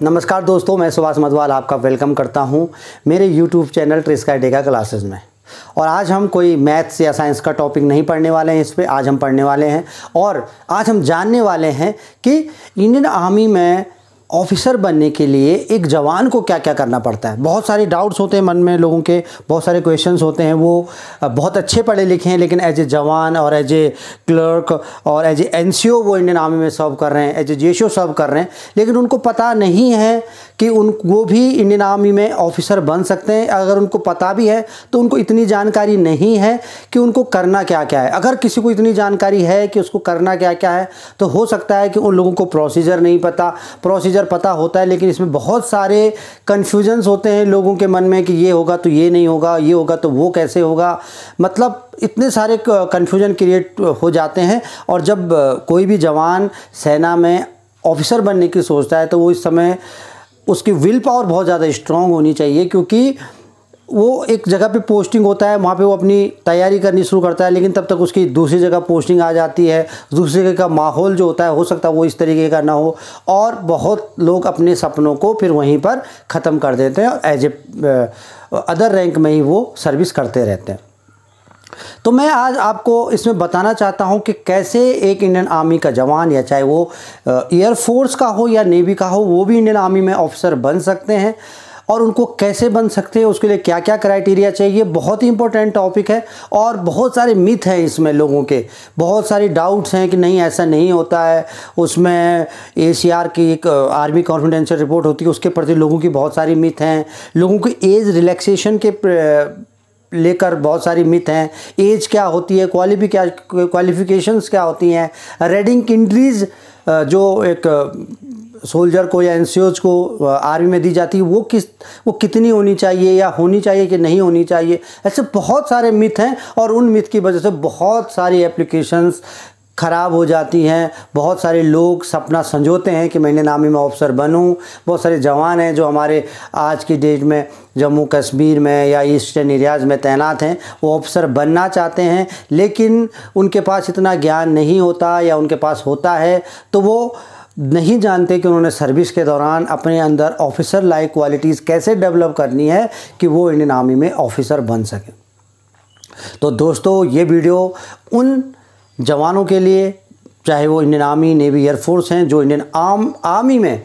नमस्कार दोस्तों, मैं सुभाष मधवाल आपका वेलकम करता हूं मेरे YouTube चैनल ट्रिस्का डेका क्लासेस में। और आज हम कोई मैथ्स या साइंस का टॉपिक नहीं पढ़ने वाले हैं। इस पे आज हम पढ़ने वाले हैं और आज हम जानने वाले हैं कि इंडियन आर्मी में ऑफिसर बनने के लिए एक जवान को क्या क्या करना पड़ता है। बहुत सारे डाउट्स होते हैं मन में लोगों के, बहुत सारे क्वेश्चंस होते हैं। वो बहुत अच्छे पढ़े लिखे हैं लेकिन एज ए जवान और एज ए क्लर्क और एज ए एनसीओ वो इंडियन आर्मी में सर्व कर रहे हैं, एज ए जेशो सर्व कर रहे हैं, लेकिन उनको पता नहीं है कि वो भी इंडियन आर्मी में ऑफिसर बन सकते हैं। अगर उनको पता भी है तो उनको इतनी जानकारी नहीं है कि उनको करना क्या क्या है। अगर किसी को इतनी जानकारी है कि उसको करना क्या क्या है तो हो सकता है कि उन लोगों को प्रोसीजर नहीं पता। प्रोसीजर पता होता है लेकिन इसमें बहुत सारे कन्फ्यूजन्स होते हैं लोगों के मन में कि ये होगा तो ये नहीं होगा, ये होगा तो वो कैसे होगा। मतलब इतने सारे कन्फ्यूजन क्रिएट हो जाते हैं। और जब कोई भी जवान सेना में ऑफिसर बनने की सोचता है तो वो इस समय उसकी विल पावर बहुत ज़्यादा स्ट्रांग होनी चाहिए, क्योंकि वो एक जगह पे पोस्टिंग होता है, वहाँ पे वो अपनी तैयारी करनी शुरू करता है, लेकिन तब तक उसकी दूसरी जगह पोस्टिंग आ जाती है। दूसरी जगह का माहौल जो होता है हो सकता है वो इस तरीके का ना हो, और बहुत लोग अपने सपनों को फिर वहीं पर ख़त्म कर देते हैं और एज ए अदर रैंक में ही वो सर्विस करते रहते हैं। तो मैं आज आपको इसमें बताना चाहता हूं कि कैसे एक इंडियन आर्मी का जवान, या चाहे वो एयरफोर्स का हो या नेवी का हो, वो भी इंडियन आर्मी में ऑफिसर बन सकते हैं। और उनको कैसे बन सकते हैं, उसके लिए क्या क्या क्राइटेरिया चाहिए, बहुत ही इंपॉर्टेंट टॉपिक है। और बहुत सारे मिथ हैं इसमें, लोगों के बहुत सारे डाउट्स हैं कि नहीं ऐसा नहीं होता है। उसमें ACR की एक आर्मी कॉन्फिडेंशियल रिपोर्ट होती है, उसके प्रति लोगों की बहुत सारी मिथ हैं। लोगों की एज रिलैक्सेशन के लेकर बहुत सारी मिथ हैं। एज क्या होती है, क्वालिफिकेशंस क्या होती हैं, रेडिंग इंट्रीज जो एक सोल्जर को या एनसीओज को आर्मी में दी जाती है वो कितनी होनी चाहिए, या होनी चाहिए कि नहीं होनी चाहिए। ऐसे बहुत सारे मिथ हैं और उन मिथ की वजह से बहुत सारी एप्लीकेशंस ख़राब हो जाती हैं। बहुत सारे लोग सपना संजोते हैं कि मैं इंडियन आर्मी में ऑफिसर बनूं। बहुत सारे जवान हैं जो हमारे आज की डेट में जम्मू कश्मीर में या ईस्टर्न एरियाज़ में तैनात हैं, वो ऑफिसर बनना चाहते हैं, लेकिन उनके पास इतना ज्ञान नहीं होता, या उनके पास होता है तो वो नहीं जानते कि उन्होंने सर्विस के दौरान अपने अंदर ऑफिसर लाइक क्वालिटीज़ कैसे डेवलप करनी है कि वो इंडियन आर्मी में ऑफिसर बन सकें। तो दोस्तों, ये वीडियो उन जवानों के लिए, चाहे वो इंडियन आर्मी, नेवी, एयरफोर्स हैं, जो इंडियन आर्मी में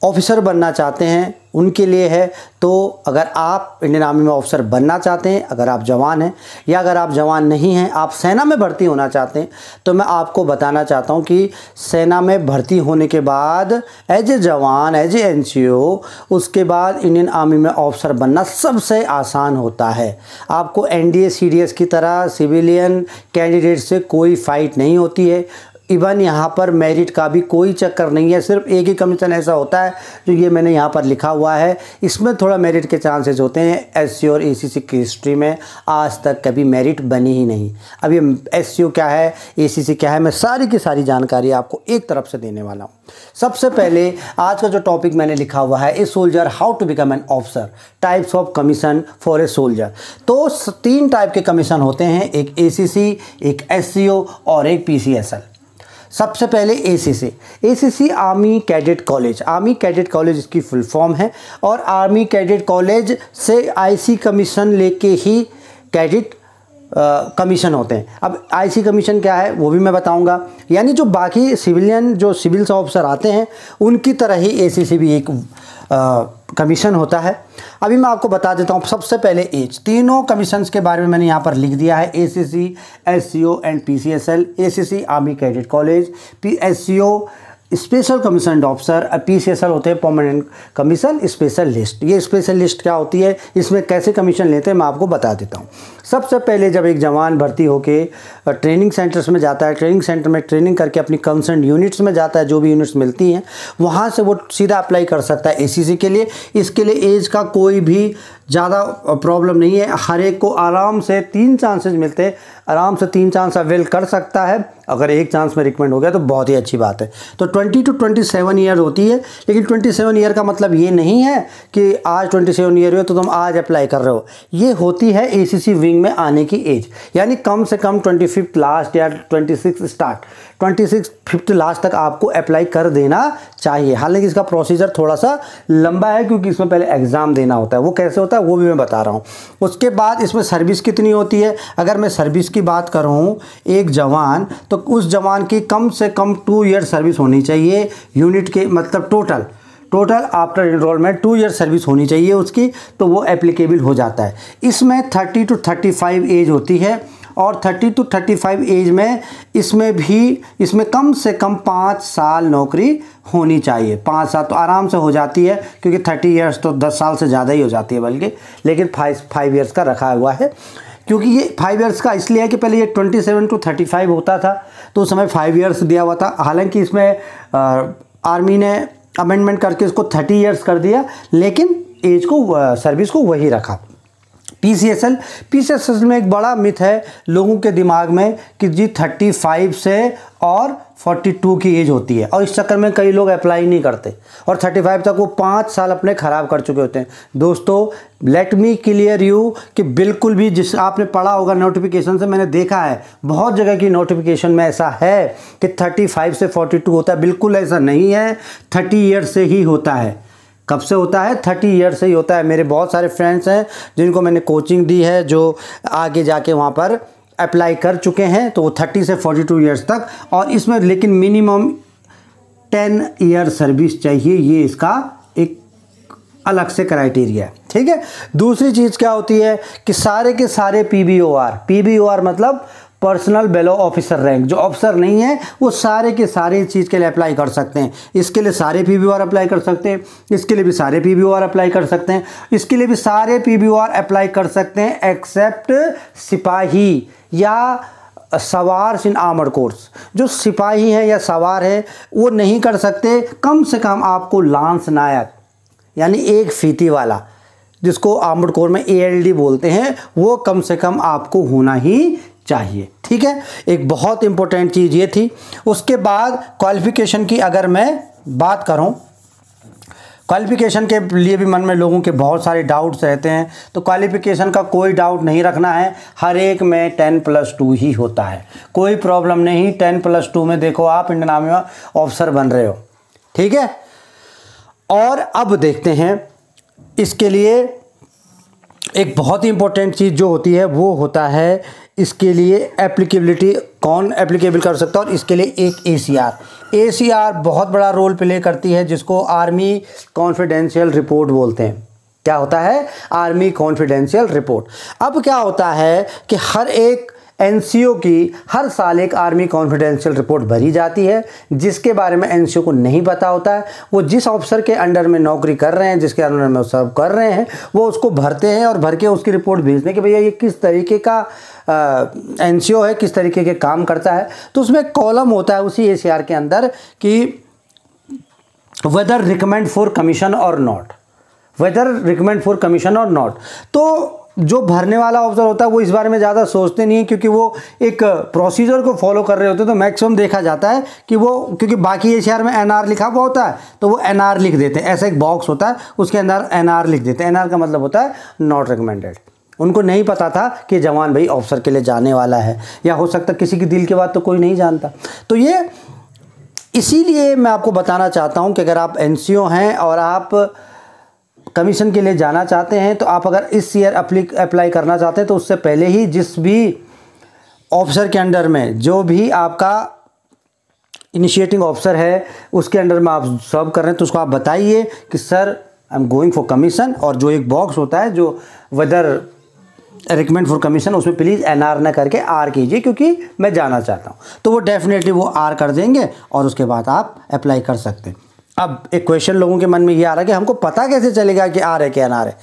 ऑफिसर बनना चाहते हैं, उनके लिए है। तो अगर आप इंडियन आर्मी में ऑफिसर बनना चाहते हैं, अगर आप जवान हैं, या अगर आप जवान नहीं हैं, आप सेना में भर्ती होना चाहते हैं, तो मैं आपको बताना चाहता हूं कि सेना में भर्ती होने के बाद एज ए जवान, एज ए एनसीओ, उसके बाद इंडियन आर्मी में ऑफिसर बनना सबसे आसान होता है। आपको NDA CDS की तरह सिविलियन कैंडिडेट से कोई फाइट नहीं होती है। इवन यहाँ पर मेरिट का भी कोई चक्कर नहीं है। सिर्फ एक ही कमीशन ऐसा होता है जो ये मैंने यहाँ पर लिखा हुआ है, इसमें थोड़ा मेरिट के चांसेस होते हैं। SC और ACC की हिस्ट्री में आज तक कभी मेरिट बनी ही नहीं। अब ये SCO क्या है, ACC क्या है, मैं सारी की सारी जानकारी आपको एक तरफ से देने वाला हूँ। सबसे पहले आज का जो टॉपिक मैंने लिखा हुआ है, a soldier how to become an officer, types of commission for a soldier. तो 3 टाइप के कमीशन होते हैं, एक ACC, एक SCO और एक PCSL। सबसे पहले ACC army cadet college. Army cadet college इसकी फुल फॉर्म है, और आर्मी कैडेट कॉलेज से IC कमीशन लेके ही कैडेट कमीशन होते हैं। अब IC कमीशन क्या है वो भी मैं बताऊंगा। यानी जो बाकी सिविलियन, जो सिविल ऑफिसर आते हैं, उनकी तरह ही ACC भी एक कमीशन होता है। अभी मैं आपको बता देता हूँ। सबसे पहले एज, तीनों कमीशंस के बारे में मैंने यहाँ पर लिख दिया है, ACC, SCO and PCSL। ACC army cadet college, SCO special commission officer, PCSL होते हैं परमानेंट कमीशन स्पेशल लिस्ट। ये स्पेशल लिस्ट क्या होती है, इसमें कैसे कमीशन लेते हैं मैं आपको बता देता हूँ। सबसे पहले जब एक जवान भर्ती होके ट्रेनिंग सेंटर्स में जाता है, ट्रेनिंग सेंटर में ट्रेनिंग करके अपनी कंसर्न यूनिट्स में जाता है, जो भी यूनिट्स मिलती हैं वहाँ से वो सीधा अप्लाई कर सकता है ACC के लिए। इसके लिए एज का कोई भी ज़्यादा प्रॉब्लम नहीं है। हर एक को आराम से 3 चांसेस मिलते हैं आराम से 3 चांस अवेल कर सकता है। अगर एक चांस में रिकमेंड हो गया तो बहुत ही अच्छी बात है। तो 20 to 27 ईयर होती है, लेकिन 27 ईयर का मतलब ये नहीं है कि आज 27 ईयर हुए तो तुम आज अप्लाई कर रहे हो। ये होती है ACC विंग में आने की एज, यानी कम से कम 25th लास्ट या 26 स्टार्ट, 26th लास्ट तक आपको अप्लाई कर देना चाहिए। हालांकि इसका प्रोसीजर थोड़ा सा लंबा है क्योंकि इसमें पहले एग्ज़ाम देना होता है। वो कैसे होता है वो भी मैं बता रहा हूँ। उसके बाद इसमें सर्विस कितनी होती है, अगर मैं सर्विस की बात करूँ एक जवान, तो उस जवान की कम से कम 2 ईयर सर्विस होनी चाहिए यूनिट के, मतलब total after enrolment 2 year service होनी चाहिए उसकी, तो वो एप्लीकेबल हो जाता है। इसमें 30 to 35 एज होती है, और 30 to 35 एज में इसमें कम से कम 5 साल नौकरी होनी चाहिए। 5 साल तो आराम से हो जाती है, क्योंकि 30 ईयर्स तो 10 साल से ज़्यादा ही हो जाती है बल्कि, लेकिन 5 ईयर्स का रखा हुआ है। क्योंकि ये 5 ईयर्स का इसलिए है कि पहले ये 27 to 35 होता था, तो उस समय 5 ईयर्स दिया हुआ था। हालांकि इसमें आर्मी ने अमेंडमेंट करके इसको 30 ईयर्स कर दिया, लेकिन एज को सर्विस को वही रखा। PCSL में एक बड़ा मिथ है लोगों के दिमाग में कि जी 35 से और 42 की एज होती है, और इस चक्कर में कई लोग अप्लाई नहीं करते, और 35 तक वो 5 साल अपने ख़राब कर चुके होते हैं। दोस्तों, लेट मी क्लियर यू कि बिल्कुल भी, जिस आपने पढ़ा होगा नोटिफिकेशन से, मैंने देखा है बहुत जगह की नोटिफिकेशन में ऐसा है कि 35 से 42 होता है। बिल्कुल ऐसा नहीं है, 30 ईयर से ही होता है। कब से होता है? 30 ईयर से ही होता है। मेरे बहुत सारे फ्रेंड्स हैं जिनको मैंने कोचिंग दी है, जो आगे जाके वहाँ पर अप्लाई कर चुके हैं, तो वो 30 से 42 ईयर्स तक, और इसमें लेकिन मिनिमम 10 ईयर सर्विस चाहिए। ये इसका एक अलग से क्राइटेरिया है, ठीक है। दूसरी चीज़ क्या होती है कि सारे के सारे PBOR मतलब पर्सनल बेलो ऑफिसर रैंक, जो ऑफिसर नहीं है वो सारे के सारे चीज़ के लिए अप्लाई कर सकते हैं। इसके लिए सारे PBOR अप्लाई कर सकते हैं, इसके लिए भी सारे PBOR अप्लाई कर सकते हैं, इसके लिए भी सारे PBOR अप्लाई कर सकते हैं, एक्सेप्ट सिपाही या सवार इन आर्मर्ड कोर्स। जो सिपाही हैं या सवार है वो नहीं कर सकते। कम से कम आपको लांस नायक, यानी एक फीती वाला, जिसको आर्मर्ड कोर में ALD बोलते हैं, वो कम से कम आपको होना ही चाहिए, ठीक है। एक बहुत इंपॉर्टेंट चीज़ ये थी। उसके बाद क्वालिफिकेशन की अगर मैं बात करूं, क्वालिफिकेशन के लिए भी मन में लोगों के बहुत सारे डाउट्स रहते हैं, तो क्वालिफिकेशन का कोई डाउट नहीं रखना है। हर एक में 10+2 ही होता है, कोई प्रॉब्लम नहीं। 10+2 में देखो आप इंडियन आर्मी में ऑफिसर बन रहे हो, ठीक है। और अब देखते हैं इसके लिए एक बहुत ही इंपॉर्टेंट चीज़ जो होती है वो होता है इसके लिए एप्लीकेबिलिटी, कौन एप्लीकेबल कर सकता है। और इसके लिए एक ACR बहुत बड़ा रोल प्ले करती है, जिसको आर्मी कॉन्फिडेंशियल रिपोर्ट बोलते हैं। क्या होता है? Army confidential report. अब क्या होता है कि हर एक NCO की हर साल एक आर्मी कॉन्फिडेंशियल रिपोर्ट भरी जाती है, जिसके बारे में NCO को नहीं पता होता है। वो जिस ऑफिसर के अंडर में नौकरी कर रहे हैं, जिसके अंडर में सर्व कर रहे हैं, वो उसको भरते हैं और भर के उसकी रिपोर्ट भेजते हैं कि भैया ये किस तरीके का NCO है, किस तरीके के काम करता है। तो उसमें कॉलम होता है उसी ACR के अंदर कि वेदर रिकमेंड फॉर कमीशन और नॉट, तो जो भरने वाला ऑफिसर होता है वो इस बारे में ज़्यादा सोचते नहीं है, क्योंकि वो एक प्रोसीजर को फॉलो कर रहे होते हैं। तो मैक्सिमम देखा जाता है कि वो, क्योंकि बाकी ACR में NR लिखा हुआ होता है, तो वो NR लिख देते हैं। ऐसा एक बॉक्स होता है, उसके अंदर NR लिख देते हैं। NR का मतलब होता है नॉट रिकमेंडेड। उनको नहीं पता था कि जवान भाई ऑफिसर के लिए जाने वाला है, या हो सकता किसी की दिल की बात तो कोई नहीं जानता। तो ये इसीलिए मैं आपको बताना चाहता हूँ कि अगर आप NCO हैं और आप कमीशन के लिए जाना चाहते हैं, तो आप अगर इस ईयर अप्लाई करना चाहते हैं, तो उससे पहले ही जिस भी ऑफिसर के अंडर में, जो भी आपका इनिशिएटिंग ऑफिसर है उसके अंडर में आप सर्व कर रहे हैं, तो उसको आप बताइए कि sir I am going for commission. और जो एक बॉक्स होता है जो वेदर रिकमेंड फॉर कमीशन, उसमें प्लीज़ NR ना करके R कीजिए, क्योंकि मैं जाना चाहता हूँ। तो वो डेफिनेटली वो R कर देंगे और उसके बाद आप अप्लाई कर सकते हैं। अब एक क्वेश्चन लोगों के मन में ये आ रहा है कि हमको पता कैसे चलेगा कि R है कि NR है।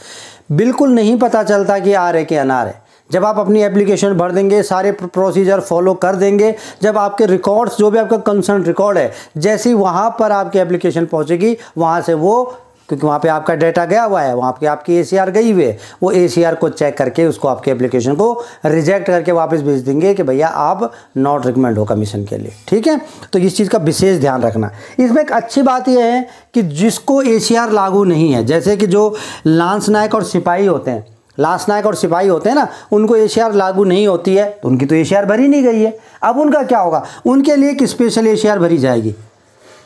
बिल्कुल नहीं पता चलता कि R है कि NR है। जब आप अपनी एप्लीकेशन भर देंगे, सारे प्रोसीजर फॉलो कर देंगे, जब आपके रिकॉर्ड्स, जो भी आपका कंसर्न रिकॉर्ड है, जैसे ही वहाँ पर आपकी एप्लीकेशन पहुँचेगी, वहाँ से वो क्योंकि वहाँ पे आपका डेटा गया हुआ है, वहाँ पे आपकी ACR गई हुई है। वो ACR को चेक करके उसको आपके एप्लीकेशन को रिजेक्ट करके वापस भेज देंगे कि भैया आप नॉट रिकमेंड हो कमीशन के लिए। ठीक है, तो इस चीज़ का विशेष ध्यान रखना। इसमें एक अच्छी बात यह है कि जिसको ACR लागू नहीं है, जैसे कि जो लांस नायक और सिपाही होते हैं, लांस नायक और सिपाही होते हैं ना, उनको ACR लागू नहीं होती है, तो उनकी तो ACR भरी नहीं गई है। अब उनका क्या होगा, उनके लिए एक स्पेशल ACR भरी जाएगी।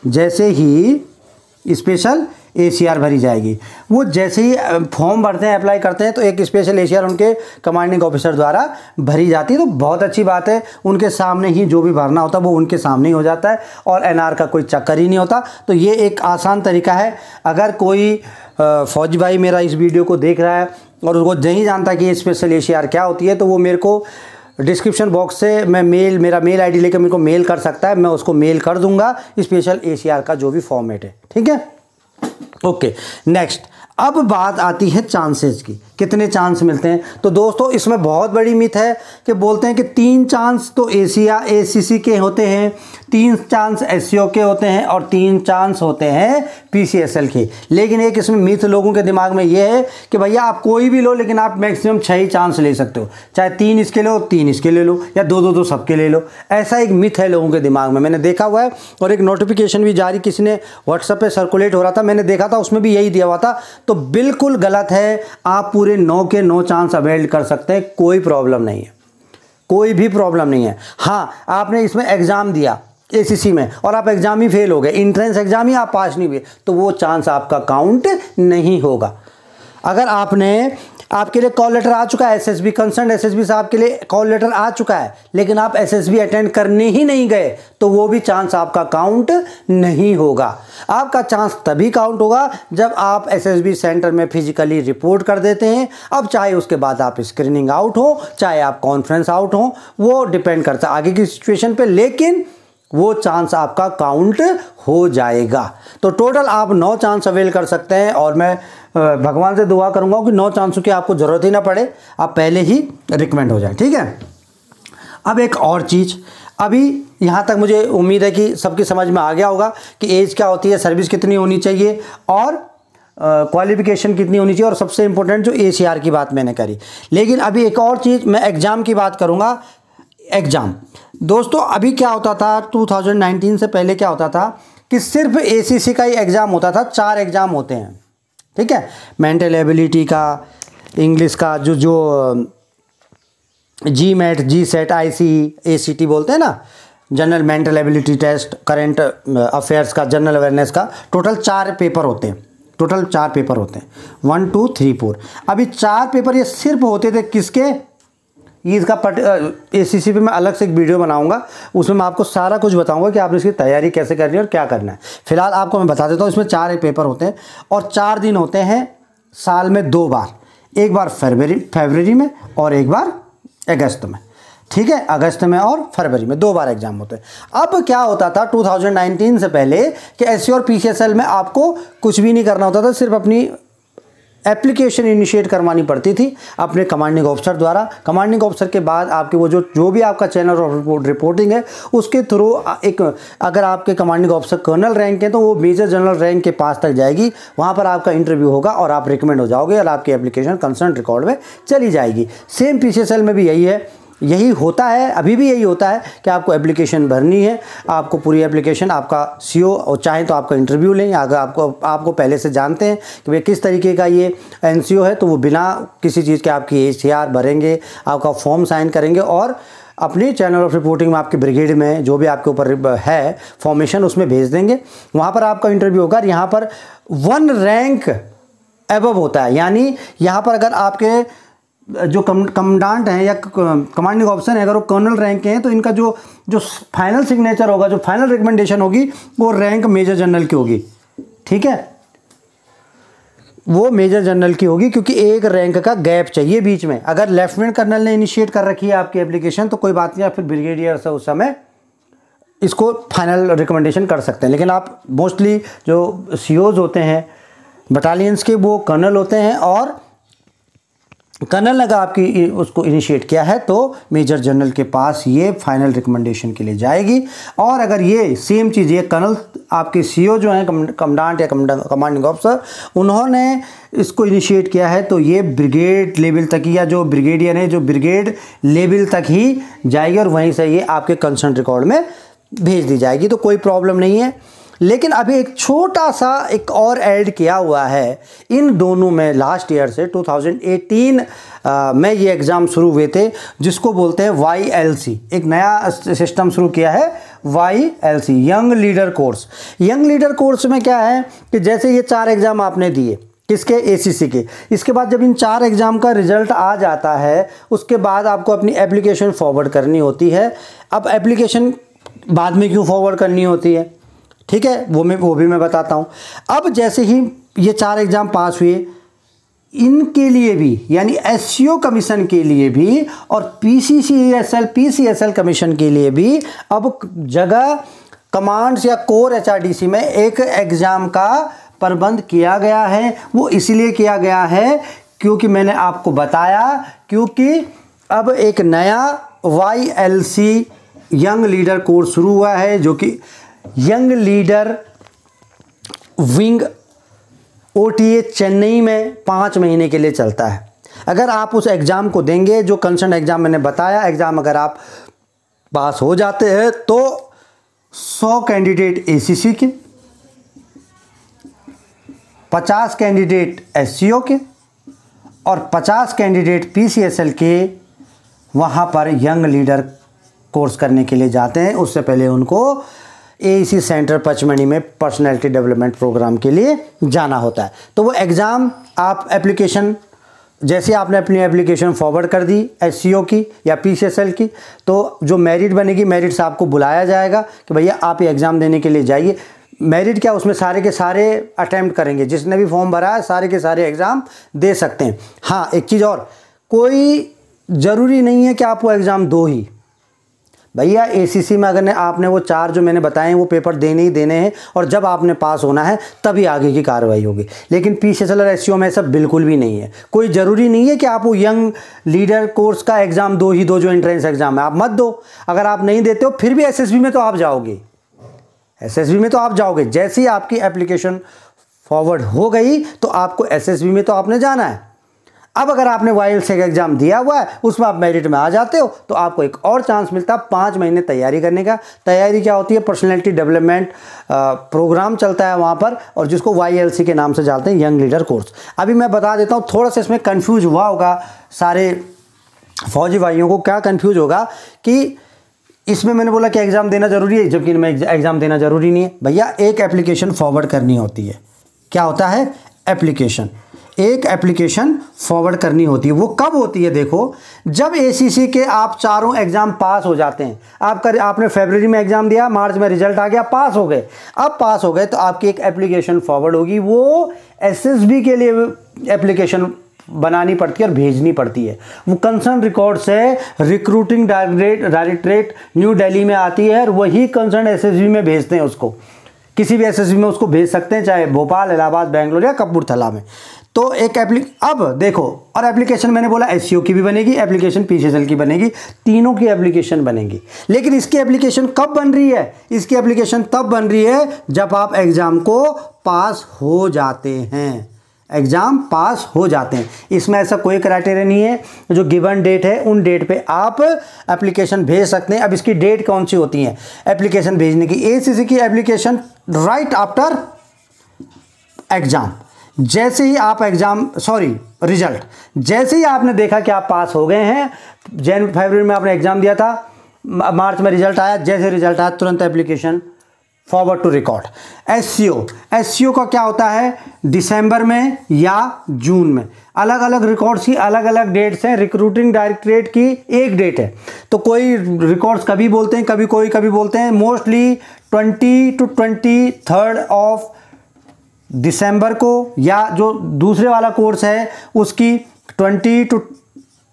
जैसे ही स्पेशल ACR भरी जाएगी, वो जैसे ही फॉर्म भरते हैं, अप्लाई करते हैं, तो एक स्पेशल ACR उनके कमांडिंग ऑफिसर द्वारा भरी जाती है। तो बहुत अच्छी बात है, उनके सामने ही जो भी भरना होता है वो उनके सामने ही हो जाता है और NR का कोई चक्कर ही नहीं होता। तो ये एक आसान तरीका है। अगर कोई फौजी भाई मेरा इस वीडियो को देख रहा है और उसको नहीं जानता कि ये स्पेशल ACR क्या होती है, तो वो मेरे को डिस्क्रिप्शन बॉक्स से मेरा मेल ID लेकर मेरे को मेल कर सकता है, मैं उसको मेल कर दूंगा स्पेशल ACR का जो भी फॉर्मेट है। ठीक है, ओके। नेक्स्ट, अब बात आती है चांसेस की, कितने चांस मिलते हैं। तो दोस्तों इसमें बहुत बड़ी मिथ है कि बोलते हैं कि 3 चांस तो ACC के होते हैं, 3 चांस SCO के होते हैं और 3 चांस होते हैं PCSL के। लेकिन एक इसमें मिथ लोगों के दिमाग में ये है कि भैया आप कोई भी लो, लेकिन आप मैक्सिमम 6 ही चांस ले सकते हो, चाहे 3 इसके लो, 3 इसके ले लो, या 2 सबके ले लो। ऐसा एक मिथ है लोगों के दिमाग में, मैंने देखा हुआ है। और एक नोटिफिकेशन भी जारी किसी ने व्हाट्सएप पे सर्कुलेट हो रहा था, मैंने देखा था, उसमें भी यही दिया हुआ था। तो बिल्कुल गलत है। आप पूरे 9 के 9 चांस अवेल कर सकते हैं, कोई प्रॉब्लम नहीं है, कोई भी प्रॉब्लम नहीं है। हाँ, आपने इसमें एग्जाम दिया ACC में और आप एग्जाम ही फेल हो गए, इंट्रेंस एग्जाम ही आप पास नहीं हुए, तो वो चांस आपका काउंट नहीं होगा। अगर आपके लिए कॉल लेटर आ चुका है, SSB कंसर्न SSB साहब के लिए कॉल लेटर आ चुका है, लेकिन आप SSB अटेंड करने ही नहीं गए, तो वो भी चांस आपका काउंट नहीं होगा। आपका चांस तभी काउंट होगा जब आप SSB सेंटर में फिजिकली रिपोर्ट कर देते हैं। अब चाहे उसके बाद आप स्क्रीनिंग आउट हो, चाहे आप कॉन्फ्रेंस आउट हो, वो डिपेंड करता है आगे की सिचुएशन पे, लेकिन वो चांस आपका काउंट हो जाएगा। तो टोटल आप 9 चांस अवेल कर सकते हैं और मैं भगवान से दुआ करूंगा कि 9 चांसों की आपको ज़रूरत ही ना पड़े, आप पहले ही रिकमेंड हो जाए। ठीक है, अब एक और चीज़, अभी यहाँ तक मुझे उम्मीद है कि सबकी समझ में आ गया होगा कि एज क्या होती है, सर्विस कितनी होनी चाहिए और क्वालिफिकेशन कितनी होनी चाहिए, और सबसे इंपॉर्टेंट जो ACR की बात मैंने करी। लेकिन अभी एक और चीज़, मैं एग्ज़ाम की बात करूँगा। एग्ज़ाम दोस्तों अभी क्या होता था, 2019 से पहले क्या होता था कि सिर्फ ACC का ही एग्ज़ाम होता था। 4 एग्ज़ाम होते हैं, ठीक है, मेंटल एबिलिटी का, इंग्लिश का, जो GMAT, GSET, ICE, ACT बोलते हैं ना, general mental ability test, current affairs का, जनरल अवेयरनेस का, टोटल 4 पेपर होते हैं। 1 2 3 4। अभी 4 पेपर ये सिर्फ होते थे किसके, इसका ACC पे मैं अलग से एक वीडियो बनाऊंगा, उसमें मैं आपको सारा कुछ बताऊंगा कि आपने इसकी तैयारी कैसे करनी है और क्या करना है। फिलहाल आपको मैं बता देता हूँ, इसमें 4 पेपर होते हैं और 4 दिन होते हैं साल में 2 बार, एक बार फरवरी में और एक बार अगस्त में। ठीक है, अगस्त में और फरवरी में 2 बार एग्जाम होते हैं। अब क्या होता था 2019 से पहले कि SC और PCSL में आपको कुछ भी नहीं करना होता था, सिर्फ अपनी एप्लीकेशन इनिशिएट करवानी पड़ती थी अपने कमांडिंग ऑफिसर द्वारा। कमांडिंग ऑफिसर के बाद आपके वो जो भी आपका चैनल ऑफ रिपोर्टिंग है उसके थ्रू एक, अगर आपके कमांडिंग ऑफिसर कर्नल रैंक है तो वो मेजर जनरल रैंक के पास तक जाएगी, वहाँ पर आपका इंटरव्यू होगा और आप रिकमेंड हो जाओगे और आपकी एप्लीकेशन कंसर्न रिकॉर्ड में चली जाएगी। सेम PCSL में भी यही है, यही होता है, अभी भी यही होता है कि आपको एप्लीकेशन भरनी है, आपको पूरी एप्लीकेशन, आपका CO और चाहे तो आपका इंटरव्यू लें, अगर आपको पहले से जानते हैं कि भाई किस तरीके का ये NCO है, तो वो बिना किसी चीज़ के आपकी ACR भरेंगे, आपका फॉर्म साइन करेंगे और अपनी चैनल ऑफ रिपोर्टिंग में आपके ब्रिगेड में जो भी आपके ऊपर है फॉर्मेशन उसमें भेज देंगे, वहाँ पर आपका इंटरव्यू होगा। यहाँ पर 1 रैंक एबव होता है, यानी यहाँ पर अगर आपके जो कमांडेंट हैं या कमांडिंग ऑफिसर हैं अगर वो कर्नल रैंक के हैं तो इनका जो फाइनल सिग्नेचर होगा, जो फाइनल रिकमेंडेशन होगी वो रैंक मेजर जनरल की होगी। ठीक है, वो मेजर जनरल की होगी क्योंकि एक रैंक का गैप चाहिए बीच में। अगर लेफ्टिनेंट कर्नल ने इनिशिएट कर रखी है आपकी एप्लीकेशन तो कोई बात नहीं, आप फिर ब्रिगेडियर से उस समय इसको फाइनल रिकमेंडेशन कर सकते हैं। लेकिन आप मोस्टली जो COs होते हैं बटालियंस के वो कर्नल होते हैं और कर्नल ने आपकी उसको इनिशिएट किया है तो मेजर जनरल के पास ये फाइनल रिकमेंडेशन के लिए जाएगी। और अगर ये सेम चीज़ ये कर्नल आपके सीओ जो हैं कमांडेंट या कमांडिंग ऑफिसर उन्होंने इसको इनिशिएट किया है तो ये ब्रिगेड लेवल तक ही, या जो ब्रिगेडियर है जो ब्रिगेड लेवल तक ही जाएगी और वहीं से ये आपके कंसर्न रिकॉर्ड में भेज दी जाएगी, तो कोई प्रॉब्लम नहीं है। लेकिन अभी एक छोटा सा एक और ऐड किया हुआ है इन दोनों में। लास्ट ईयर से 2018 में ये एग्ज़ाम शुरू हुए थे जिसको बोलते हैं YLC। एक नया सिस्टम शुरू किया है YLC, young leader course. Young leader course में क्या है कि जैसे ये 4 एग्ज़ाम आपने दिए किसके, ACC के, इसके बाद जब इन 4 एग्ज़ाम का रिजल्ट आ जाता है उसके बाद आपको अपनी एप्लीकेशन फॉरवर्ड करनी होती है। अब एप्लीकेशन बाद में क्यों फॉरवर्ड करनी होती है, ठीक है, वो भी मैं बताता हूँ। अब जैसे ही ये 4 एग्ज़ाम पास हुए इनके लिए भी, यानी SCO कमीशन के लिए भी और PCSL कमीशन के लिए भी अब जगह कमांड्स या कोर HRDC में एक एग्ज़ाम का प्रबंध किया गया है। वो इसलिए किया गया है क्योंकि मैंने आपको बताया, क्योंकि अब एक नया YLC यंग लीडर कोर्स शुरू हुआ है जो कि young leader wing OTA Chennai में 5 महीने के लिए चलता है। अगर आप उस एग्ज़ाम को देंगे, जो कंसर्न एग्ज़ाम मैंने बताया, एग्ज़ाम अगर आप पास हो जाते हैं तो 100 कैंडिडेट ACC के, 50 कैंडिडेट SCO के और 50 कैंडिडेट PCSL के वहाँ पर यंग लीडर कोर्स करने के लिए जाते हैं। उससे पहले उनको AEC सेंटर पचमढ़ी में पर्सनैलिटी डेवलपमेंट प्रोग्राम के लिए जाना होता है। तो वो एग्ज़ाम आप एप्लीकेशन, जैसे आपने अपनी एप्लीकेशन फॉरवर्ड कर दी SCO की या PCSL की, तो जो मेरिट बनेगी, मेरिट से आपको बुलाया जाएगा कि भैया आप ये एग्ज़ाम देने के लिए जाइए। मेरिट क्या, उसमें सारे के सारे अटैम्प्ट करेंगे, जिसने भी फॉर्म भरा है सारे के सारे एग्ज़ाम दे सकते हैं। हाँ, एक चीज़ और, कोई ज़रूरी नहीं है कि आप वो एग्ज़ाम दो ही। भैया ACC में अगर आपने वो 4 जो मैंने बताए हैं वो पेपर देने ही देने हैं और जब आपने पास होना है तभी आगे की कार्रवाई होगी। लेकिन PCSL और SCO में सब बिल्कुल भी नहीं है। कोई ज़रूरी नहीं है कि आप वो यंग लीडर कोर्स का एग्ज़ाम दो ही दो, जो एंट्रेंस एग्ज़ाम है आप मत दो। अगर आप नहीं देते हो फिर भी SSB में तो आप जाओगे, SSB में तो आप जाओगे। जैसे ही आपकी एप्लीकेशन फॉरवर्ड हो गई तो आपको SSB में तो आपने जाना है। अब अगर आपने YLC का एग्ज़ाम दिया हुआ है, उसमें आप मेरिट में आ जाते हो तो आपको एक और चांस मिलता है 5 महीने तैयारी करने का। तैयारी क्या होती है, पर्सनैलिटी डेवलपमेंट प्रोग्राम चलता है वहाँ पर, और जिसको YLC के नाम से जानते हैं, यंग लीडर कोर्स। अभी मैं बता देता हूँ, थोड़ा सा इसमें कन्फ्यूज हुआ होगा सारे फौजी भाइयों को। क्या कन्फ्यूज होगा कि इसमें मैंने बोला कि एग्ज़ाम देना ज़रूरी है, जबकि इनमें एग्ज़ाम देना ज़रूरी नहीं है। भैया एक एप्लीकेशन फॉरवर्ड करनी होती है। क्या होता है, एप्लीकेशन, एक एप्लीकेशन फॉरवर्ड करनी होती है। वो कब होती है, देखो, जब ACC के आप 4 एग्ज़ाम पास हो जाते हैं। आपने फरवरी में एग्ज़ाम दिया, मार्च में रिजल्ट आ गया, पास हो गए। अब पास हो गए तो आपकी एक एप्लीकेशन फॉरवर्ड होगी। वो SSB के लिए एप्लीकेशन बनानी पड़ती है और भेजनी पड़ती है। वो कंसर्न रिकॉर्ड से रिक्रूटिंग डायरेक्टरेट न्यू दिल्ली में आती है और वही कंसर्न SSB में भेजते हैं उसको। किसी भी SSB में उसको भेज सकते हैं, चाहे भोपाल, इलाहाबाद, बेंगलोर या कपूरथला में। तो एक अब देखो, और एप्लीकेशन मैंने बोला SCO की भी बनेगी, एप्लीकेशन PCSL की बनेगी, तीनों की एप्लीकेशन बनेगी। लेकिन इसकी एप्लीकेशन कब बन रही है, इसकी एप्लीकेशन तब बन रही है जब आप एग्ज़ाम को पास हो जाते हैं। एग्ज़ाम पास हो जाते हैं, इसमें ऐसा कोई क्राइटेरिया नहीं है। जो गिवन डेट है उन डेट पे आप एप्लीकेशन भेज सकते हैं। अब इसकी डेट कौन सी होती है एप्लीकेशन भेजने की, ACC की एप्लीकेशन राइट आफ्टर एग्ज़ाम। जैसे ही आप रिजल्ट, जैसे ही आपने देखा कि आप पास हो गए हैं, फरवरी में आपने एग्ज़ाम दिया था, मार्च में रिजल्ट आया, जैसे रिजल्ट आया तुरंत application forward to record. SCO का क्या होता है, दिसंबर में या जून में। अलग अलग रिकॉर्ड्स की अलग अलग डेट्स हैं। रिक्रूटिंग डायरेक्टरेट की एक डेट है, तो कोई रिकॉर्ड्स कभी बोलते हैं, कभी बोलते हैं। मोस्टली 20 to 23 ऑफ दिसंबर को, या जो दूसरे वाला कोर्स है उसकी 20 to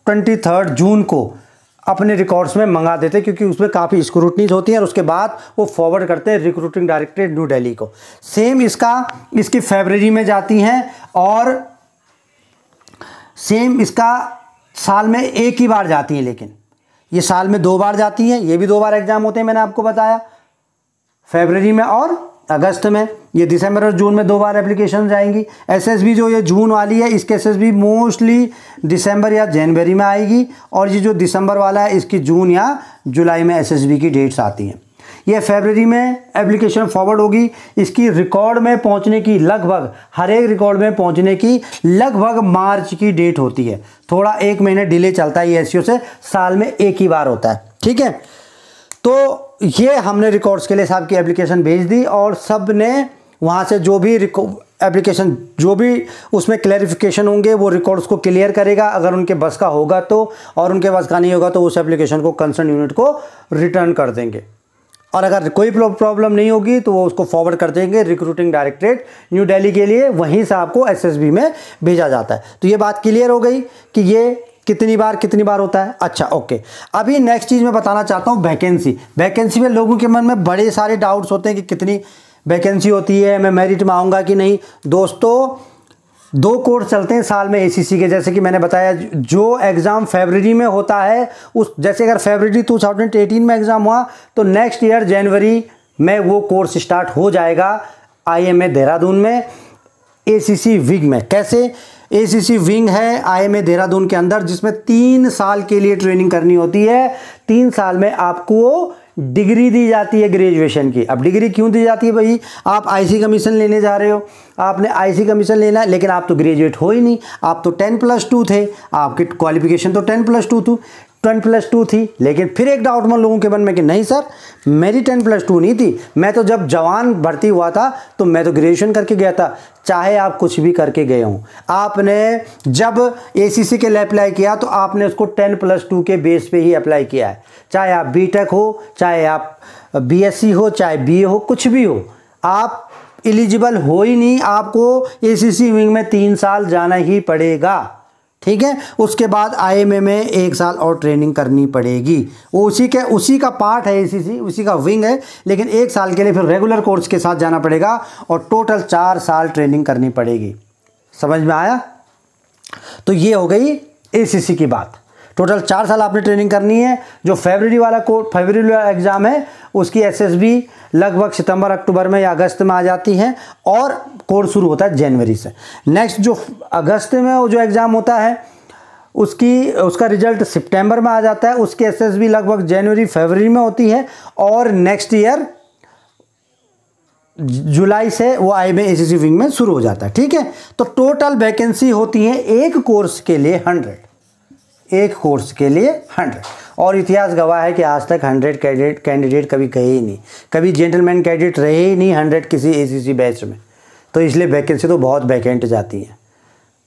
23 जून को अपने रिकॉर्ड्स में मंगा देते हैं, क्योंकि उसमें काफ़ी स्क्रूटनीज होती है और उसके बाद वो फॉरवर्ड करते हैं रिक्रूटिंग डायरेक्टरेट न्यू दिल्ली को। सेम इसकी फरवरी में जाती हैं और सेम इसका साल में एक ही बार जाती हैं, लेकिन ये साल में 2 बार जाती हैं। ये भी 2 बार एग्ज़ाम होते हैं, मैंने आपको बताया, फरवरी में और अगस्त में। ये दिसंबर और जून में 2 बार एप्लीकेशन जाएंगी। एसएसबी जो ये जून वाली है, इसके एसएसबी मोस्टली दिसंबर या जनवरी में आएगी, और ये जो दिसंबर वाला है इसकी जून या जुलाई में एसएसबी की डेट्स आती हैं। ये फरवरी में एप्लीकेशन फॉरवर्ड होगी। इसकी रिकॉर्ड में पहुंचने की लगभग, हर एक रिकॉर्ड में पहुंचने की लगभग मार्च की डेट होती है। थोड़ा 1 महीने डिले चलता है ये एसईओ से, साल में एक ही बार होता है। ठीक है, तो ये हमने रिकॉर्ड्स के लिए साहब की एप्लीकेशन भेज दी, और सब ने वहाँ से जो भी एप्लीकेशन, जो भी उसमें क्लैरिफिकेशन होंगे वो रिकॉर्ड्स को क्लियर करेगा, अगर उनके बस का होगा तो, और उनके बस का नहीं होगा तो उस एप्लीकेशन को कंसर्न यूनिट को रिटर्न कर देंगे। और अगर कोई प्रॉब्लम नहीं होगी तो वो उसको फॉरवर्ड कर देंगे रिक्रूटिंग डायरेक्टरेट न्यू दिल्ली के लिए, वहीं से आपको एसएसबी में भेजा जाता है। तो ये बात क्लियर हो गई कि ये कितनी बार होता है। अच्छा, ओके। अभी नेक्स्ट चीज़ मैं बताना चाहता हूँ, वैकेंसी में लोगों के मन में बड़े सारे डाउट्स होते हैं कि कितनी वैकेंसी होती है, मैं मेरिट में आऊँगा कि नहीं। दोस्तों, 2 कोर्स चलते हैं साल में एसीसी के, जैसे कि मैंने बताया, जो एग्ज़ाम फरवरी में होता है उस, जैसे अगर फरवरी 2018 में एग्ज़ाम हुआ तो नेक्स्ट ईयर जनवरी में वो कोर्स स्टार्ट हो जाएगा आईएमए देहरादून में, एसीसी विंग में। कैसे? एसीसी विंग है आईएमए देहरादून के अंदर, जिसमें 3 साल के लिए ट्रेनिंग करनी होती है। 3 साल में आपको डिग्री दी जाती है ग्रेजुएशन की। अब डिग्री क्यों दी जाती है भाई? आप आईसी कमीशन लेने जा रहे हो, आपने आईसी कमीशन लेना है, लेकिन आप तो ग्रेजुएट हो ही नहीं, आप तो 10+2 थे, आपकी क्वालिफिकेशन तो 10+2 थी। लेकिन फिर एक डाउट मन लोगों के मन में कि नहीं सर, मेरी 10+2 नहीं थी, मैं तो जब जवान भर्ती हुआ था तो मैं तो ग्रेजुएशन करके गया था। चाहे आप कुछ भी करके गए हों, आपने जब एसीसी के लिए अप्लाई किया तो आपने उसको 10+2 के बेस पे ही अप्लाई किया है। चाहे आप बीटेक हो, चाहे आप बीएससी हो, चाहे बीए हो, कुछ भी हो, आप एलिजिबल हो ही नहीं, आपको एसीसी विंग में 3 साल जाना ही पड़ेगा। ठीक है, उसके बाद आईएमए में 1 साल और ट्रेनिंग करनी पड़ेगी। वो उसी का पार्ट है एसीसी, उसी का विंग है, लेकिन 1 साल के लिए फिर रेगुलर कोर्स के साथ जाना पड़ेगा और टोटल 4 साल ट्रेनिंग करनी पड़ेगी। समझ में आया? तो ये हो गई एसीसी की बात। टोटल 4 साल आपने ट्रेनिंग करनी है। जो फरवरी वाला एग्ज़ाम है उसकी एसएसबी लगभग सितंबर अक्टूबर में या अगस्त में आ जाती है, और कोर्स शुरू होता है जनवरी से। नेक्स्ट जो अगस्त में वो जो एग्ज़ाम होता है उसका रिजल्ट सितंबर में आ जाता है, उसकी एसएसबी लगभग जनवरी फरवरी में होती है, और नेक्स्ट ईयर जुलाई से वो आईएमए एसीसी विंग में शुरू हो जाता है। ठीक है, तो टोटल वैकेंसी होती है एक कोर्स के लिए 100, एक कोर्स के लिए 100। और इतिहास गवाह है कि आज तक 100 कैंडिडेट कभी गए ही नहीं, कभी जेंटलमैन कैंडिडेट रहे ही नहीं 100 किसी एसीसी बैच में। तो इसलिए वैकेंसी तो बहुत वैकेंट जाती है।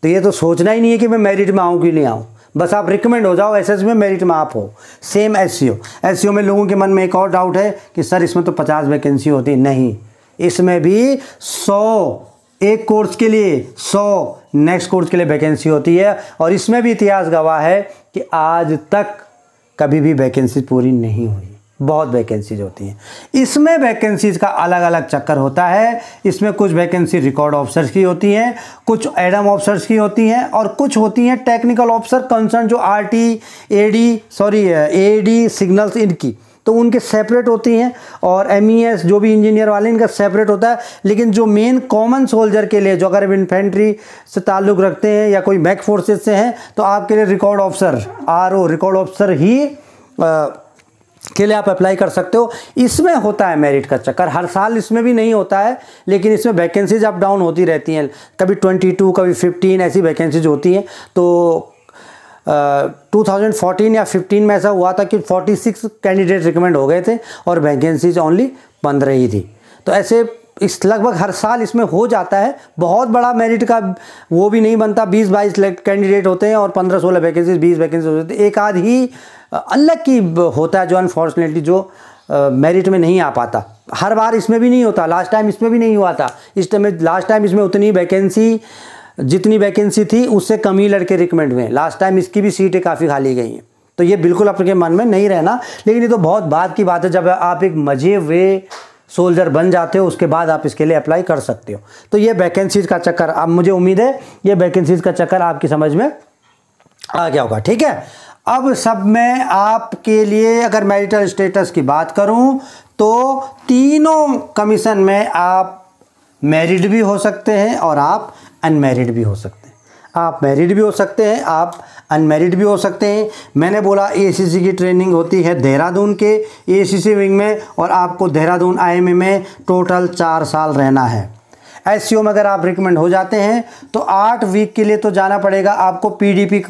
तो ये तो सोचना ही नहीं है कि मैं मेरिट में आऊँ कि नहीं आऊँ, बस आप रिकमेंड हो जाओ एसएस में, मेरिट में आप हो। सेम एससीओ में लोगों के मन में एक और डाउट है कि सर इसमें तो 50 वैकेंसी होती है। नहीं, इसमें भी 100 एक कोर्स के लिए, 100 नेक्स्ट कोर्स के लिए वैकेंसी होती है। और इसमें भी इतिहास गवाह है कि आज तक कभी भी वैकेंसी पूरी नहीं हुई, बहुत वैकेंसीज होती हैं। इसमें वैकेंसीज का अलग अलग चक्कर होता है। इसमें कुछ वैकेंसी रिकॉर्ड ऑफिसर्स की होती हैं, कुछ एडम ऑफिसर्स की होती हैं, और कुछ होती हैं टेक्निकल ऑफिसर कंसर्न, जो एडी सिग्नल्स इनकी, तो उनके सेपरेट होती हैं। और एमईएस जो भी इंजीनियर वाले, इनका सेपरेट होता है। लेकिन जो मेन कॉमन सोल्जर के लिए, जो अगर इन्फेंट्री से ताल्लुक़ रखते हैं या कोई बैक फोर्सेज से हैं, तो आपके लिए रिकॉर्ड ऑफिसर रिकॉर्ड ऑफिसर ही के लिए आप अप्लाई कर सकते हो। इसमें होता है मेरिट का चक्कर, हर साल इसमें भी नहीं होता है, लेकिन इसमें वैकेंसीज अप डाउन होती रहती हैं। कभी 22, कभी 15 ऐसी वैकेंसीज होती हैं। तो 2014 या 15 में ऐसा हुआ था कि 46 कैंडिडेट रिकमेंड हो गए थे और वैकेंसीज ओनली 15 ही थी। तो ऐसे इस लगभग हर साल इसमें हो जाता है। बहुत बड़ा मेरिट का वो भी नहीं बनता, 20-22 कैंडिडेट होते हैं और 15-16 वैकेंसीज, 20 वैकेंसीज होती है। एक आध ही अलग की होता है जो अनफॉर्चुनेटली जो मेरिट में नहीं आ पाता। हर बार इसमें भी नहीं होता, लास्ट टाइम इसमें भी नहीं हुआ था। लास्ट टाइम इसमें उतनी वैकेंसी, जितनी वैकेंसी थी उससे कम ही लड़के रिकमेंड हुए। लास्ट टाइम इसकी भी सीटें काफ़ी खाली गई हैं। तो ये बिल्कुल आपके मन में नहीं रहना, लेकिन ये तो बहुत बाद की बात है। जब आप एक मजे हुए सोल्जर बन जाते हो उसके बाद आप इसके लिए अप्लाई कर सकते हो। तो ये वैकेंसीज़ का चक्कर, अब मुझे उम्मीद है ये वैकेंसीज़ का चक्कर आपकी समझ में आ गया होगा, ठीक है। अब सब में आपके लिए अगर मैरिटल स्टेटस की बात करूं तो तीनों कमीशन में आप मैरिड भी हो सकते हैं और आप अनमैरिड भी हो सकते हैं। आप मैरिड भी हो सकते हैं, आप अनमैरिड भी हो सकते हैं। मैंने बोला एसीसी की ट्रेनिंग होती है देहरादून के एसीसी विंग में और आपको देहरादून आईएमए में टोटल 4 साल रहना है। एससीओ में अगर आप रिकमेंड हो जाते हैं तो 8 वीक के लिए तो जाना पड़ेगा आपको पीडीपी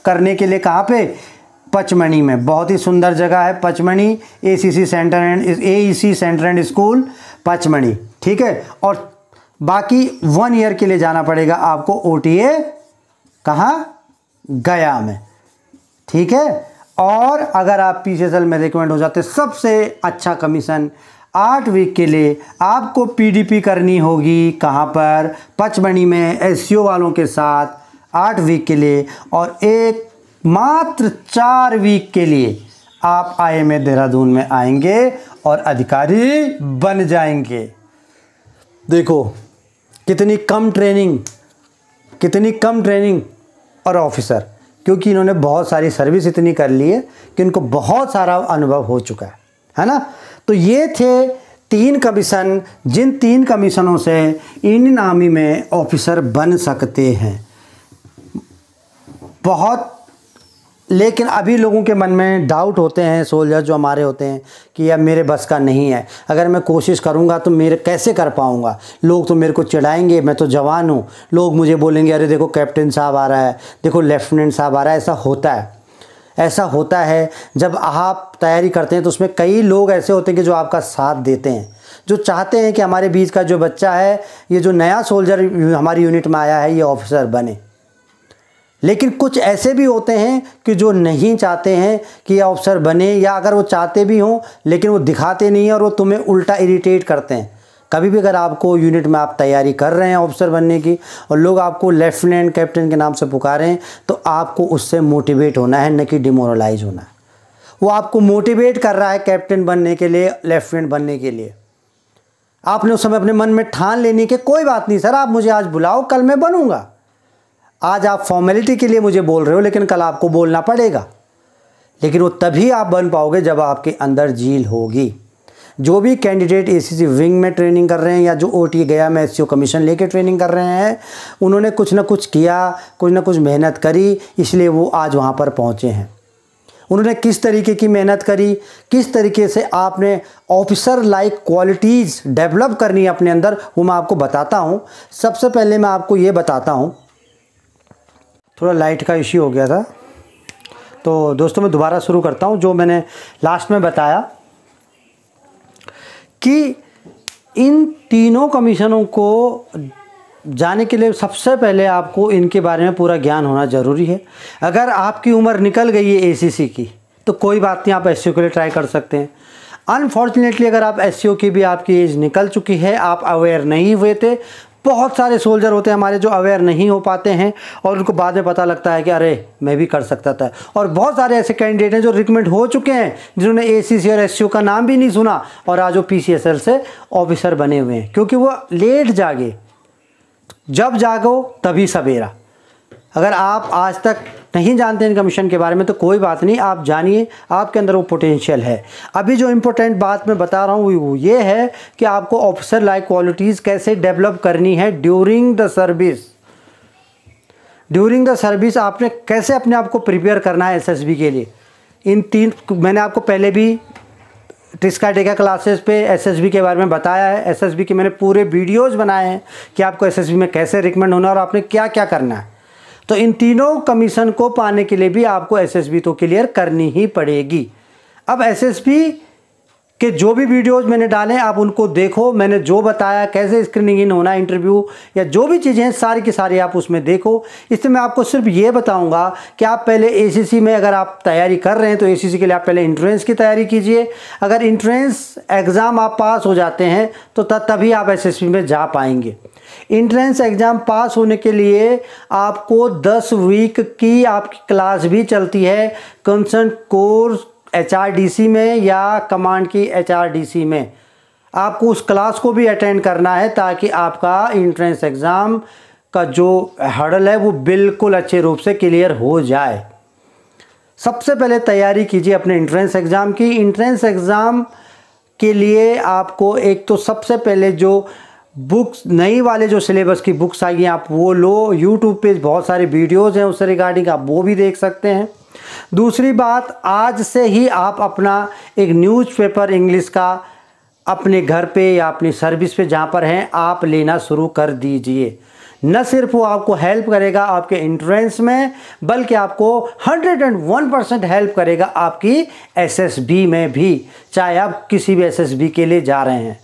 करने के लिए। कहाँ पे? पचमणी में। बहुत ही सुंदर जगह है Pachmarhi, ACC centre and AEC centre and school Pachmarhi, ठीक है। और बाकी 1 ईयर के लिए जाना पड़ेगा आपको ओटीए, कहाँ? गया में, ठीक है। और अगर आप पीसीएसएल में रिकमेंड हो जाते, सबसे अच्छा कमीशन 8 वीक के लिए आपको पीडीपी करनी होगी। कहाँ पर? पचमणी में एससीओ वालों के साथ 8 वीक के लिए, और एक मात्र 4 वीक के लिए आप आईएमए देहरादून में आएंगे और अधिकारी बन जाएंगे। देखो कितनी कम ट्रेनिंग और ऑफिसर, क्योंकि इन्होंने बहुत सारी सर्विस इतनी कर ली है कि इनको बहुत सारा अनुभव हो चुका है ना। तो ये थे 3 कमीशन, जिन 3 कमीशनों से इंडियन आर्मी में ऑफिसर बन सकते हैं। बहुत, लेकिन अभी लोगों के मन में डाउट होते हैं, सोल्जर जो हमारे होते हैं, कि यार मेरे बस का नहीं है, अगर मैं कोशिश करूंगा तो मेरे कैसे कर पाऊंगा, लोग तो मेरे को चिढ़ाएंगे, मैं तो जवान हूं, लोग मुझे बोलेंगे अरे देखो कैप्टन साहब आ रहा है, देखो लेफ्टिनेंट साहब आ रहा है। ऐसा होता है जब आप तैयारी करते हैं तो उसमें कई लोग ऐसे होते हैं कि जो आपका साथ देते हैं, जो चाहते हैं कि हमारे बीच का जो बच्चा है, ये जो नया सोल्जर हमारी यूनिट में आया है, ये ऑफिसर बने। लेकिन कुछ ऐसे भी होते हैं कि जो नहीं चाहते हैं कि ये ऑफिसर बने, या अगर वो चाहते भी हों लेकिन वो दिखाते नहीं हैं और वो तुम्हें उल्टा इरिटेट करते हैं। कभी भी अगर आपको यूनिट में आप तैयारी कर रहे हैं ऑफिसर बनने की और लोग आपको लेफ्टिनेंट कैप्टन के नाम से पुकारें हैं, तो आपको उससे मोटिवेट होना है, न कि डिमोरलाइज होना है। वो आपको मोटिवेट कर रहा है कैप्टन बनने के लिए, लेफ्टिनेंट बनने के लिए। आपने उस समय अपने मन में ठान लेनी कि कोई बात नहीं सर, आप मुझे आज बुलाओ, कल मैं बनूंगा। आज आप फॉर्मेलिटी के लिए मुझे बोल रहे हो, लेकिन कल आपको बोलना पड़ेगा। लेकिन वो तभी आप बन पाओगे जब आपके अंदर जील होगी। जो भी कैंडिडेट एसीसी विंग में ट्रेनिंग कर रहे हैं या जो ओटी गया में एससीओ कमीशन लेके ट्रेनिंग कर रहे हैं, उन्होंने कुछ ना कुछ किया, कुछ ना कुछ मेहनत करी, इसलिए वो आज वहाँ पर पहुँचे हैं। उन्होंने किस तरीके की मेहनत करी, किस तरीके से आपने ऑफिसर लाइक क्वालिटीज़ डेवलप करनी है अपने अंदर, वो मैं आपको बताता हूँ। सबसे पहले मैं आपको ये बताता हूँ, थोड़ा लाइट का इश्यू हो गया था, तो दोस्तों मैं दोबारा शुरू करता हूँ। जो मैंने लास्ट में बताया कि इन तीनों कमीशनों को जाने के लिए सबसे पहले आपको इनके बारे में पूरा ज्ञान होना ज़रूरी है। अगर आपकी उम्र निकल गई है एसीसी की तो कोई बात नहीं, आप एससीओ के लिए ट्राई कर सकते हैं। अनफॉर्चुनेटली अगर आप एससीओ की भी आपकी एज निकल चुकी है, आप अवेयर नहीं हुए थे, बहुत सारे सोल्जर होते हैं हमारे जो अवेयर नहीं हो पाते हैं और उनको बाद में पता लगता है कि अरे मैं भी कर सकता था। और बहुत सारे ऐसे कैंडिडेट हैं जो रिकमेंड हो चुके हैं, जिन्होंने एसीसी और एससीओ का नाम भी नहीं सुना और आज वो पीसीएसएल से ऑफिसर बने हुए हैं, क्योंकि वो लेट जागे। जब जागो तभी सवेरा। अगर आप आज तक नहीं जानते इन कमीशन के बारे में तो कोई बात नहीं, आप जानिए, आपके अंदर वो पोटेंशियल है। अभी जो इम्पोर्टेंट बात मैं बता रहा हूँ वो ये है कि आपको ऑफिसर लाइक क्वालिटीज़ कैसे डेवलप करनी है during the service. During the service आपने कैसे अपने आप को प्रिपेयर करना है एसएसबी के लिए। इन 3 मैंने आपको पहले भी ट्रिस्का डेका क्लासेस पे एसएसबी के बारे में बताया है। एसएसबी के मैंने पूरे वीडियोज़ बनाए हैं कि आपको एसएसबी में कैसे रिकमेंड होना और आपने क्या क्या करना है। तो इन तीनों कमीशन को पाने के लिए भी आपको एसएसबी तो क्लियर करनी ही पड़ेगी। अब एसएसबी के जो भी वीडियोज़ मैंने डाले आप उनको देखो, मैंने जो बताया कैसे स्क्रीनिंग इन होना, इंटरव्यू या जो भी चीज़ें हैं सारी की सारी आप उसमें देखो। इससे मैं आपको सिर्फ ये बताऊंगा कि आप पहले एसीसी में अगर आप तैयारी कर रहे हैं तो एसीसी के लिए आप पहले इंट्रेंस की तैयारी कीजिए। अगर इंट्रेंस एग्ज़ाम आप पास हो जाते हैं तो तभी आप एसएसबी में जा पाएंगे। इंट्रेंस एग्ज़ाम पास होने के लिए आपको 10 वीक की आपकी क्लास भी चलती है कंसर्न कोर्स एचआरडीसी में या कमांड की एचआरडीसी में। आपको उस क्लास को भी अटेंड करना है ताकि आपका इंट्रेंस एग्ज़ाम का जो हर्डल है वो बिल्कुल अच्छे रूप से क्लियर हो जाए। सबसे पहले तैयारी कीजिए अपने एंट्रेंस एग्ज़ाम की। एंट्रेंस एग्ज़ाम के लिए आपको एक तो सबसे पहले जो बुक्स नई वाले जो सिलेबस की बुक्स आई हैं आप वो लो। यूट्यूब पे बहुत सारे वीडियोज़ हैं उससे रिगार्डिंग, आप वो भी देख सकते हैं। दूसरी बात, आज से ही आप अपना एक न्यूज़पेपर इंग्लिश का अपने घर पे या अपनी सर्विस पे जहाँ पर हैं आप लेना शुरू कर दीजिए। न सिर्फ वो आपको हेल्प करेगा आपके एंट्रेंस में, बल्कि आपको 101% हेल्प करेगा आपकी एसएसबी में भी, चाहे आप किसी भी एसएसबी के लिए जा रहे हैं।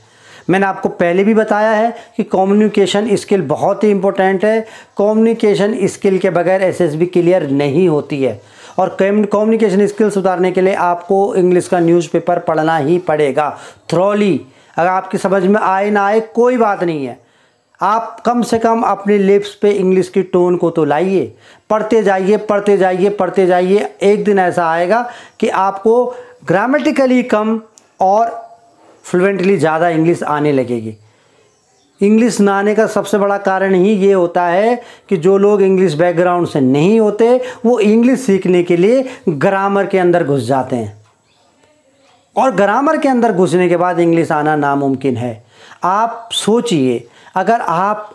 मैंने आपको पहले भी बताया है कि कम्युनिकेशन स्किल बहुत ही इम्पोर्टेंट है। कम्युनिकेशन स्किल के बगैर एसएसबी क्लियर नहीं होती है, और कम्युनिकेशन स्किल सुधारने के लिए आपको इंग्लिश का न्यूज़पेपर पढ़ना ही पड़ेगा थ्रोली। अगर आपकी समझ में आए ना आए कोई बात नहीं है, आप कम से कम अपने लिप्स पे इंग्लिश की टोन को तो लाइए। पढ़ते जाइए पढ़ते जाइए पढ़ते जाइए, एक दिन ऐसा आएगा कि आपको ग्रामेटिकली कम और फ्लुएंटली ज़्यादा इंग्लिश आने लगेगी। इंग्लिश ना आने का सबसे बड़ा कारण ही ये होता है कि जो लोग इंग्लिश बैकग्राउंड से नहीं होते वो इंग्लिश सीखने के लिए ग्रामर के अंदर घुस जाते हैं, और ग्रामर के अंदर घुसने के बाद इंग्लिश आना नामुमकिन है। आप सोचिए, अगर आप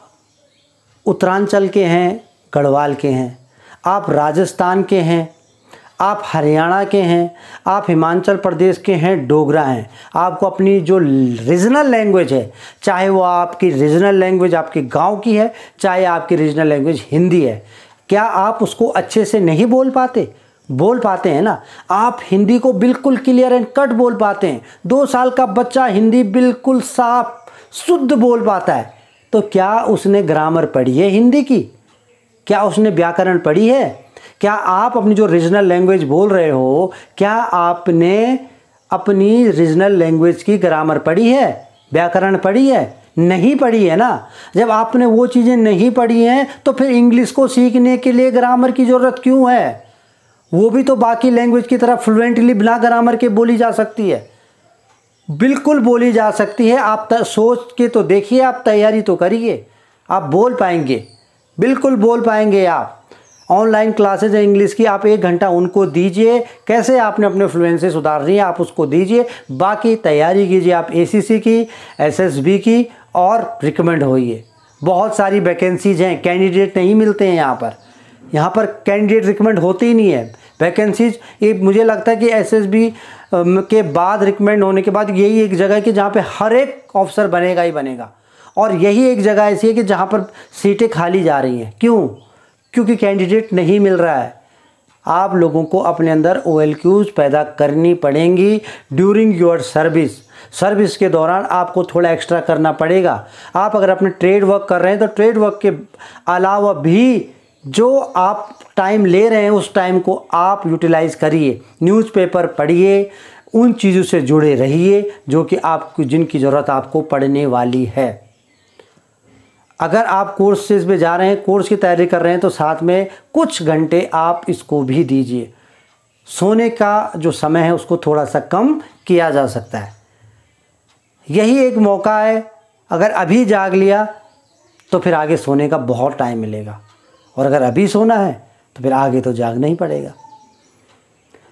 उत्तरांचल के हैं, गढ़वाल के हैं, आप राजस्थान के हैं, आप हरियाणा के हैं, आप हिमाचल प्रदेश के हैं, डोगरा हैं, आपको अपनी जो रीजनल लैंग्वेज है, चाहे वो आपकी रीजनल लैंग्वेज आपके गांव की है, चाहे आपकी रीजनल लैंग्वेज हिंदी है, क्या आप उसको अच्छे से नहीं बोल पाते? बोल पाते हैं ना। आप हिंदी को बिल्कुल क्लियर एंड कट बोल पाते हैं। 2 साल का बच्चा हिंदी बिल्कुल साफ शुद्ध बोल पाता है, तो क्या उसने ग्रामर पढ़ी है हिंदी की? क्या उसने व्याकरण पढ़ी है? क्या आप अपनी जो रीजनल लैंग्वेज बोल रहे हो, क्या आपने अपनी रीजनल लैंग्वेज की ग्रामर पढ़ी है, व्याकरण पढ़ी है? नहीं पढ़ी है ना। जब आपने वो चीज़ें नहीं पढ़ी हैं तो फिर इंग्लिश को सीखने के लिए ग्रामर की ज़रूरत क्यों है? वो भी तो बाकी लैंग्वेज की तरह फ्लुएंटली बिना ग्रामर के बोली जा सकती है, बिल्कुल बोली जा सकती है। आप सोच के तो देखिए, आप तैयारी तो करिए, आप बोल पाएंगे, बिल्कुल बोल पाएंगे। आप ऑनलाइन क्लासेज है इंग्लिश की, आप 1 घंटा उनको दीजिए। कैसे आपने अपने फ्लुएंसी सुधारनी है आप उसको दीजिए, बाकी तैयारी कीजिए आप एसीसी की, एसएसबी की, और रिकमेंड होइए। बहुत सारी वैकेंसीज हैं, कैंडिडेट नहीं मिलते हैं यहाँ पर कैंडिडेट रिकमेंड होते ही नहीं है। वैकेंसीज ये मुझे लगता है कि एसएसबी के बाद रिकमेंड होने के बाद यही एक जगह है कि जहाँ पे हर एक ऑफिसर बनेगा ही बनेगा, और यही एक जगह ऐसी है कि जहाँ पर सीटें खाली जा रही हैं। क्यों? क्योंकि कैंडिडेट नहीं मिल रहा है। आप लोगों को अपने अंदर OLQs पैदा करनी पड़ेंगी ड्यूरिंग योर सर्विस के दौरान आपको थोड़ा एक्स्ट्रा करना पड़ेगा। आप अगर अपने ट्रेड वर्क कर रहे हैं तो ट्रेड वर्क के अलावा भी जो आप टाइम ले रहे हैं उस टाइम को आप यूटिलाइज़ करिए, न्यूज़पेपर पढ़िए, उन चीज़ों से जुड़े रहिए जो कि आपको जिनकी ज़रूरत आपको पढ़ने वाली है। अगर आप कोर्सेज में जा रहे हैं, कोर्स की तैयारी कर रहे हैं, तो साथ में कुछ घंटे आप इसको भी दीजिए। सोने का जो समय है उसको थोड़ा सा कम किया जा सकता है। यही एक मौका है, अगर अभी जाग लिया तो फिर आगे सोने का बहुत टाइम मिलेगा, और अगर अभी सोना है तो फिर आगे तो जागना ही पड़ेगा।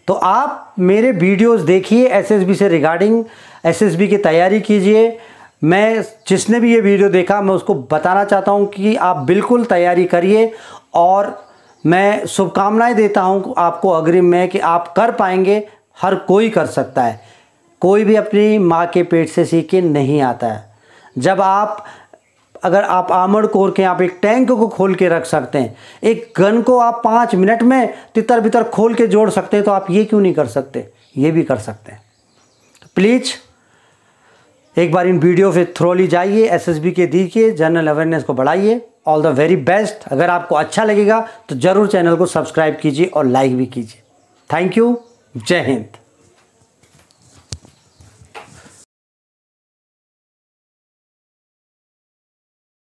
तो आप मेरे वीडियोस देखिए एसएसबी से रिगार्डिंग, एसएसबी की तैयारी कीजिए। मैं जिसने भी ये वीडियो देखा मैं उसको बताना चाहता हूँ कि आप बिल्कुल तैयारी करिए, और मैं शुभकामनाएं देता हूँ आपको अग्रिम में कि आप कर पाएंगे। हर कोई कर सकता है, कोई भी अपनी माँ के पेट से सीख के नहीं आता है। जब अगर आप आर्मर्ड कोर के आप एक टैंक को खोल के रख सकते हैं, एक गन को आप 5 मिनट में तितर बितर खोल के जोड़ सकते हैं, तो आप ये क्यों नहीं कर सकते? ये भी कर सकते हैं। तो प्लीज़ एक बार इन वीडियो पे थ्रोली जाइए, एसएसबी के दीजिए, जनरल अवेयरनेस को बढ़ाइए। All the very best. अगर आपको अच्छा लगेगा तो ज़रूर चैनल को सब्सक्राइब कीजिए और लाइक भी कीजिए। Thank you. जय हिंद।